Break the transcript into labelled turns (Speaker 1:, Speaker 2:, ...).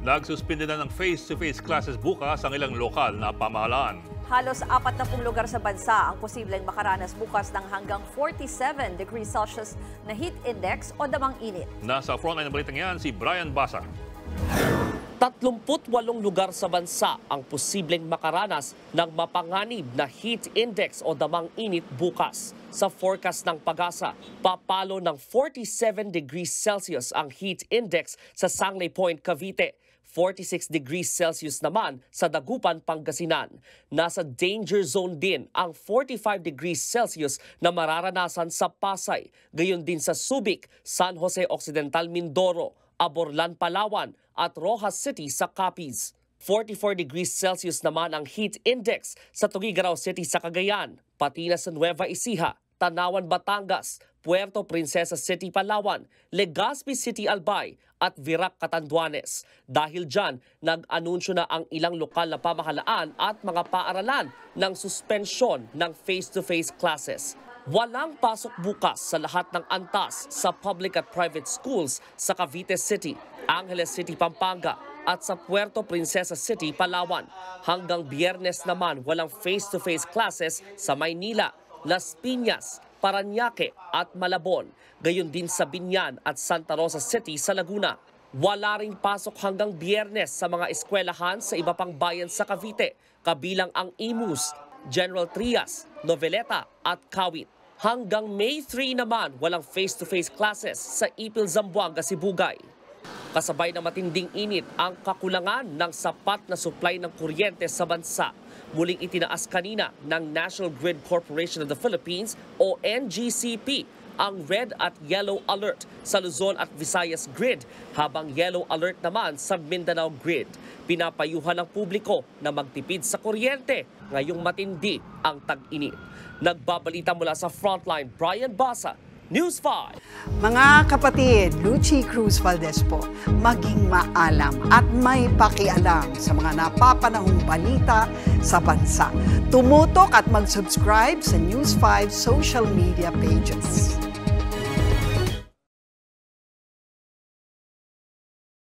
Speaker 1: Nagsuspinde na ng face-to-face classes bukas ang ilang lokal na pamahalaan.
Speaker 2: Halos 40 lugar sa bansa ang posibleng makaranas bukas ng hanggang 47 degrees Celsius na heat index o damang init.
Speaker 1: Nasa frontline ng balitang yan si Brian Basa.
Speaker 3: 38 lugar sa bansa ang posibleng makaranas ng mapanganib na heat index o damang init bukas. Sa forecast ng PAGASA, papalo ng 47 degrees Celsius ang heat index sa Sangley Point, Cavite. 46 degrees Celsius naman sa Dagupan, Pangasinan. Nasa danger zone din ang 45 degrees Celsius na mararanasan sa Pasay, gayon din sa Subic, San Jose Occidental, Mindoro, Aborlan, Palawan at Rojas City sa Capiz. 44 degrees Celsius naman ang heat index sa Tuguegarao City sa Cagayan, pati na sa Nueva Ecija, Tanawan, Batangas, Puerto Princesa City, Palawan, Legazpi City, Albay at Virac, Catanduanes. Dahil dyan, nag-anunsyo na ang ilang lokal na pamahalaan at mga paaralan ng suspensyon ng face-to-face classes. Walang pasok bukas sa lahat ng antas sa public at private schools sa Cavite City, Angeles City, Pampanga at sa Puerto Princesa City, Palawan. Hanggang Biyernes naman walang face-to-face classes sa Maynila, Las Piñas, Parañaque at Malabon. Gayon din sa Binyan at Santa Rosa City sa Laguna. Wala ring pasok hanggang Biyernes sa mga eskwelahan sa iba pang bayan sa Cavite, kabilang ang Imus, General Trias, Noveleta at Kawit. Hanggang May 3 naman walang face-to-face classes sa Ipil, Zamboanga, Sibugay. Kasabay na matinding init ang kakulangan ng sapat na supply ng kuryente sa bansa. Muling itinaas kanina ng National Grid Corporation of the Philippines o NGCP ang red at yellow alert sa Luzon at Visayas grid, habang yellow alert naman sa Mindanao grid. Pinapayuhan ng publiko na magtipid sa kuryente ngayong matindi ang tag-init. Nagbabalita mula sa Frontline, Brian Basa, News 5.
Speaker 4: Mga kapatid, Lucy Cruz Valdez po, maging maalam at may pakialam sa mga napapanahong balita sa bansa. Tumutok at mag-subscribe sa News 5 social media pages.